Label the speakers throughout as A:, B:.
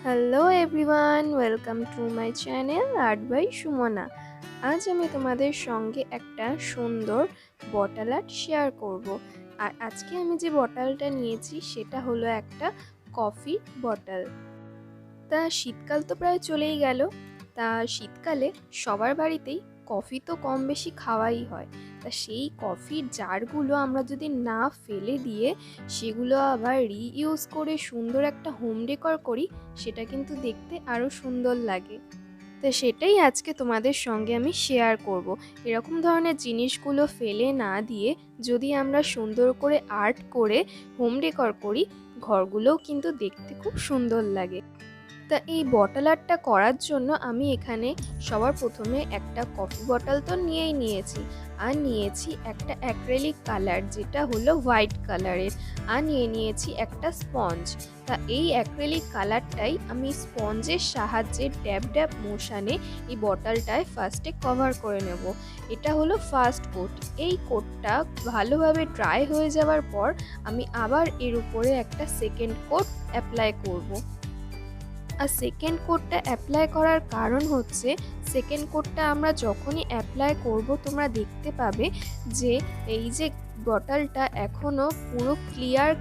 A: Hello everyone, welcome to my channel art by Sumana. আজ আমি তোমাদের সঙ্গে একটা সুন্দর বটল আর্ট শেয়ার করব। আর আজকে আমি যে বটলটা নিয়েছি সেটা হলো একটা কফি বটল। তা শীতকাল তো প্রায় চলেই গেল। তা শীতকালে সবার বাড়িতেই কফি তো কম বেশি খাওয়াই হয়। তা সেই কফির জারগুলো আমরা যদি না ফেলে দিয়ে সেগুলো আবার রিইউজ করে সুন্দর একটা হোম ডেকর করি, সেটা কিন্তু দেখতে আরও সুন্দর লাগে। তো সেটাই আজকে তোমাদের সঙ্গে আমি শেয়ার করব। এরকম ধরনের জিনিসগুলো ফেলে না দিয়ে যদি আমরা সুন্দর করে আর্ট করে হোম ডেকর করি, ঘরগুলোও কিন্তু দেখতে খুব সুন্দর লাগে। তা এই বটল আর্টটা করার জন্য আমি এখানে সবার প্রথমে একটা কফি বটল তো নিয়েই নিয়েছি, আর নিয়েছি একটা অ্যাক্রেলিক কালার যেটা হলো হোয়াইট কালারের, আর নিয়েছি একটা স্পঞ্জ। তা এই অ্যাক্রেলিক কালারটাই আমি স্পঞ্জের সাহায্যে ড্যাব ড্যাব মোশানে এই বটলটায় ফার্স্টে কভার করে নেব। এটা হলো ফার্স্ট কোট। এই কোটটা ভালোভাবে ড্রাই হয়ে যাওয়ার পর আমি আবার এর উপরে একটা সেকেন্ড কোট অ্যাপ্লাই করব। আর সেকেন্ড কোটটা অ্যাপ্লাই করার কারণ হচ্ছে, সেকেন্ড কোটটা আমরা যখনই অ্যাপ্লাই করব তোমরা দেখতে পাবে যে এই যে বটলটা এখনও পুরো ক্লিয়ার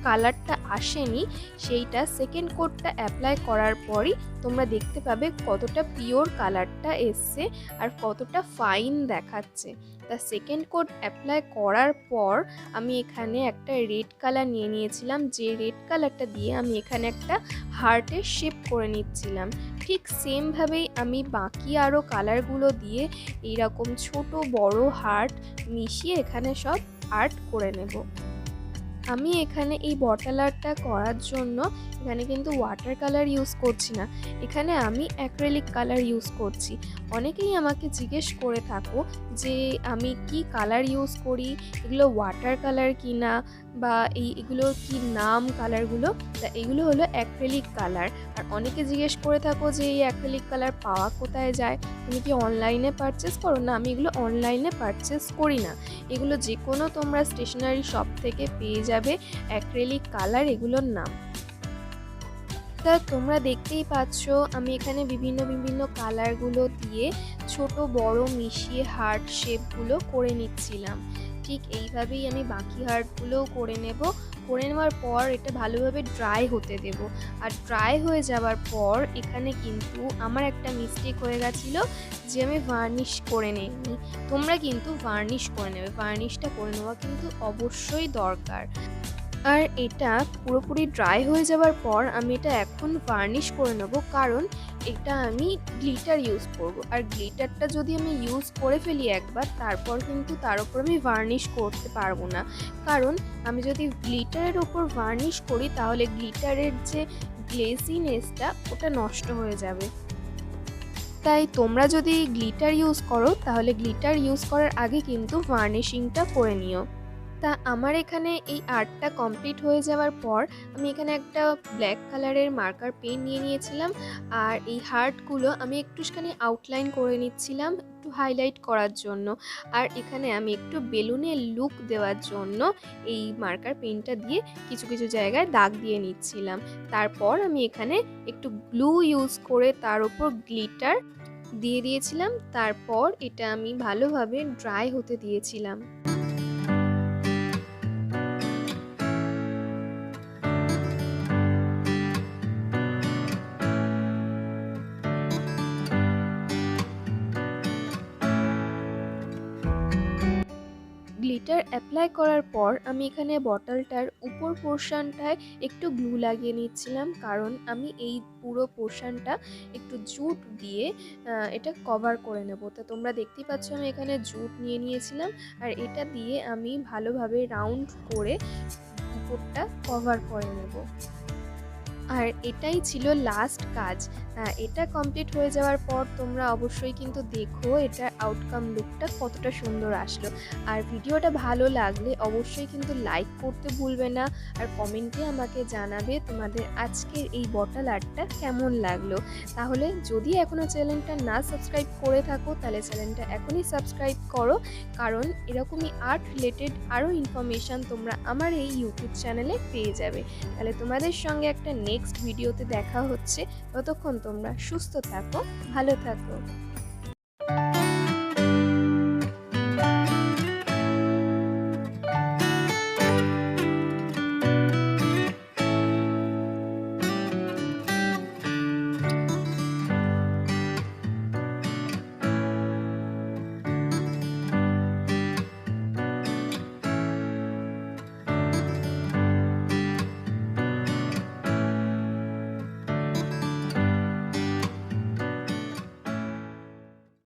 A: কালারটা আসেনি, সেইটা সেকেন্ড কোটটা অ্যাপ্লাই করার পরই তোমরা দেখতে পাবে কতটা পিওর কালারটা এসছে আর কতটা ফাইন দেখাচ্ছে। তা সেকেন্ড কোট অ্যাপ্লাই করার পর আমি এখানে একটা রেড কালার নিয়ে নিয়েছিলাম, যে রেড কালারটা দিয়ে আমি এখানে একটা হার্টের শেপ করে নিচ্ছিলাম। ঠিক সেমভাবেই আমি বাকি আরও কালারগুলো দিয়ে এইরকম ছোট বড় হার্ট মিশিয়ে এখানে সব আর্ট করে নেব। আমি এখানে এই বটল আর্টটা করার জন্য এখানে কিন্তু ওয়াটার কালার ইউজ করছি না, এখানে আমি অ্যাক্রেলিক কালার ইউজ করছি। অনেকেই আমাকে জিজ্ঞেস করে থাকো যে আমি কি কালার ইউজ করি, এগুলো ওয়াটার কালার কি না, বা এগুলোর কি নাম কালারগুলো। তা এগুলো হলো অ্যাক্রেলিক কালার। আর অনেকে জিজ্ঞেস করে থাকো যে এই অ্যাক্রেলিক কালার পাওয়া কোথায় যায়, তুমি কি অনলাইনে পারচেস করো? না, আমি এগুলো অনলাইনে পারচেস করি না, এগুলো যে কোনো তোমরা স্টেশনারি শপ থেকে পেয়ে যাবে অ্যাক্রেলিক কালার এগুলোর নাম। তা তোমরা দেখতেই পাচ্ছ আমি এখানে বিভিন্ন বিভিন্ন কালারগুলো দিয়ে ছোট বড় মিশিয়ে হার্ট শেপগুলো করে নিচ্ছিলাম। ঠিক এইভাবেই আমি বাকি হার্টগুলোও করে নেব। করে নেওয়ার পর এটা ভালোভাবে ড্রাই হতে দেব। আর ড্রাই হয়ে যাওয়ার পর এখানে কিন্তু আমার একটা মিস্টেক হয়ে গেছিলো যে আমি ভার্নিশ করে নিইনি। তোমরা কিন্তু ভার্নিশ করে নেবে, ভার্নিশটা করে নেওয়া কিন্তু অবশ্যই দরকার। আর এটা পুরোপুরি ড্রাই হয়ে যাওয়ার পর আমি এটা এখন ভার্নিশ করে নেব, কারণ এটা আমি গ্লিটার ইউজ করব। আর গ্লিটারটা যদি আমি ইউজ করে ফেলি একবার, তারপর কিন্তু তার উপর আমি ভার্নিশ করতে পারবো না। কারণ আমি যদি গ্লিটারের ওপর ভার্নিশ করি তাহলে গ্লিটারের যে গ্লেজিনেসটা ওটা নষ্ট হয়ে যাবে। তাই তোমরা যদি গ্লিটার ইউজ করো তাহলে গ্লিটার ইউজ করার আগে কিন্তু ভার্নিশিংটা করে নিও। তা আমার এখানে এই আর্টটা কমপ্লিট হয়ে যাওয়ার পর আমি এখানে একটা ব্ল্যাক কালারের মার্কার পেন নিয়ে নিয়েছিলাম, আর এই হার্টগুলো আমি একটুখানি আউটলাইন করে নিচ্ছিলাম একটু হাইলাইট করার জন্য। আর এখানে আমি একটু বেলুনের লুক দেওয়ার জন্য এই মার্কার পেনটা দিয়ে কিছু কিছু জায়গায় দাগ দিয়ে নিচ্ছিলাম। তারপর আমি এখানে একটু গ্লু ইউজ করে তার উপর গ্লিটার দিয়ে দিয়েছিলাম। তারপর এটা আমি ভালোভাবে ড্রাই হতে দিয়েছিলাম। গ্লিটার অ্যাপ্লাই করার পর আমি এখানে বটলটার উপর পোর্শনটায় একটু গ্লু লাগিয়ে নিচ্ছিলাম, কারণ আমি এই পুরো পোর্শনটা একটু জুট দিয়ে এটা কভার করে নেব। তো তোমরা দেখতেই পাচ্ছ আমি এখানে জুট নিয়ে নিয়েছিলাম, আর এটা দিয়ে আমি ভালোভাবে রাউন্ড করে উপরটা কভার করে নেব। আর এটাই ছিল লাস্ট কাজ। এটা কমপ্লিট হয়ে যাওয়ার পর তোমরা অবশ্যই কিন্তু দেখো এটার আউটকাম লুকটা কতটা সুন্দর আসলো। আর ভিডিওটা ভালো লাগলে অবশ্যই কিন্তু লাইক করতে ভুলবে না, আর কমেন্টে আমাকে জানাবে তোমাদের আজকের এই বটল আর্টটা কেমন লাগলো। তাহলে যদি এখনও চ্যানেলটা না সাবস্ক্রাইব করে থাকো তাহলে চ্যানেলটা এখনই সাবস্ক্রাইব করো, কারণ এরকমই আর্ট রিলেটেড আরও ইনফরমেশান তোমরা আমার এই ইউটিউব চ্যানেলে পেয়ে যাবে। তাহলে তোমাদের সঙ্গে একটা নেক্সট নেক্সট ভিডিওতে দেখা হচ্ছে। ততক্ষণ তোমরা সুস্থ থাকো, ভালো থাকো।